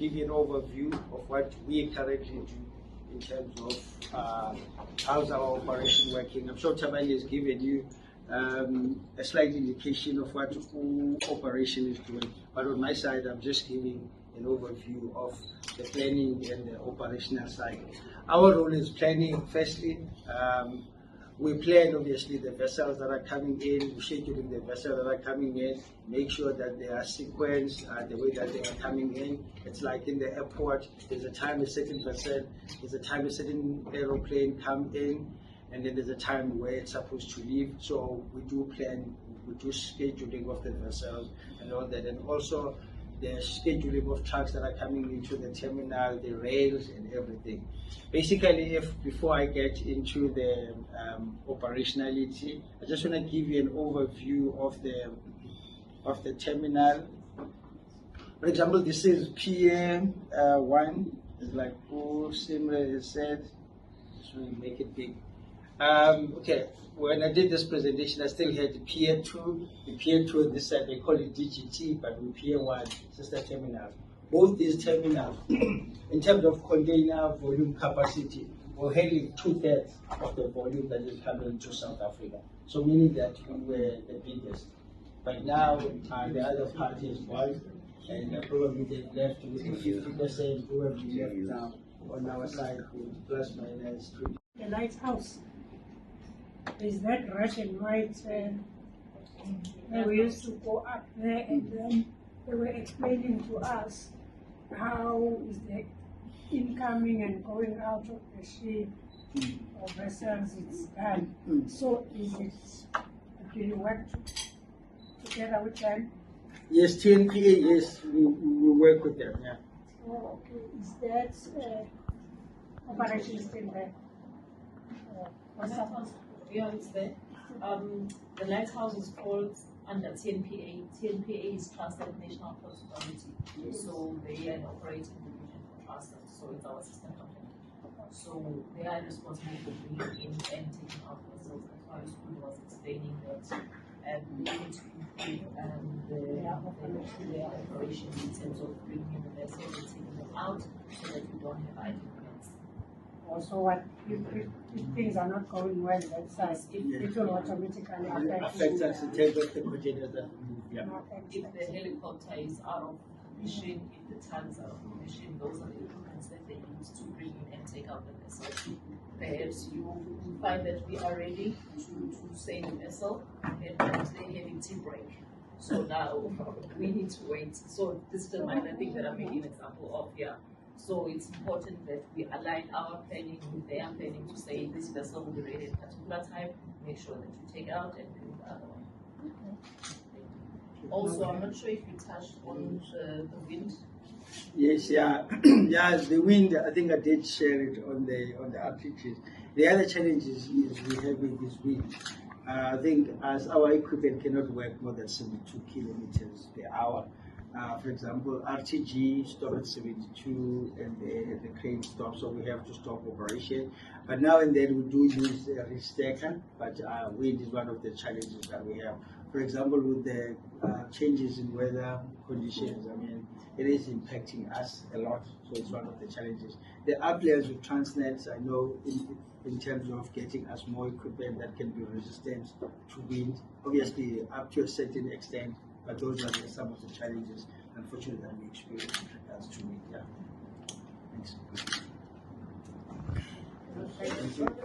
give you an overview of what we currently do in terms of how's our operation working. I'm sure Thabani has given you a slight indication of what operation is doing, but on my side, I'm just giving an overview of the planning and the operational side. Our role is planning. Firstly, we plan obviously the vessels that are coming in, scheduling the vessels that are coming in, make sure that they are sequenced the way that they are coming in. It's like in the airport, there's a time a certain vessel, there's a time a certain aeroplane come in, and then there's a time where it's supposed to leave. So we do plan, we do scheduling of the vessels and all that, and also the scheduling of trucks that are coming into the terminal, the rails and everything. Basically, before I get into the operationality, I just want to give you an overview of the terminal. For example, this is PM1. It's like similar as said. Just want to make it big. Okay, when I did this presentation, I still had the Pier 2. The Pier 2 on this side, they call it DGT, but with Pier 1, sister terminals. Both these terminals, in terms of container volume capacity, were handling 2/3 of the volume that is coming to South Africa. So meaning that we were the biggest. But now, the other party is one, and probably they've left with 50%, probably left now on our side with plus minus 20. The lighthouse. Is that Russian white? We used to go up there, and then they were explaining to us how is the incoming and going out of the ship or vessels it's done. So is it, do you work together with them? Yes, TNPA, yes, we work with them, yeah. Oh, okay. Is that operation still there? Yeah, it's there. The lighthouse is called under TNPA. TNPA is Transnet National Port Authority. So they are an operating division for Transnet. So it's our sister company. So they are responsible for bringing in and taking out vessels. That's why School was explaining that we need to improve their operation in terms of bringing in the vessels and taking them out so that we don't have idle units. Also, what if things are not going well that side, it will automatically Affect us in terms of the containers that we move, yeah. If the helicopter is out of commission, if the tanks are out of commission, those are the equipments that they use to bring in and take out the vessel. Perhaps you find that we are ready to sail the vessel, and perhaps they're having tea break. So now we need to wait. So this is the minor thing that I'm making an example of here. So it's important that we align our planning with their planning to say this vessel will be ready at a particular time, make sure that you take out and bring the other one. Okay. Also, I'm not sure if you touched on the wind. Yes, yeah. Yeah, the wind, I think I did share it on the RPGs. The other challenges is we have with this wind. I think as our equipment cannot work more than 72 kilometers per hour. For example, RTG stopped at 72 and the crane stopped, so we have to stop operation. But now and then we do use a restacker, but wind is one of the challenges that we have. For example, with the changes in weather conditions, I mean, it is impacting us a lot, so it's one of the challenges. There are players with Transnet, I know, in terms of getting us more equipment that can be resistant to wind, obviously up to a certain extent, but those are some of the challenges, unfortunately, that we experience with regards to wind. Yeah. Thanks. Thank you.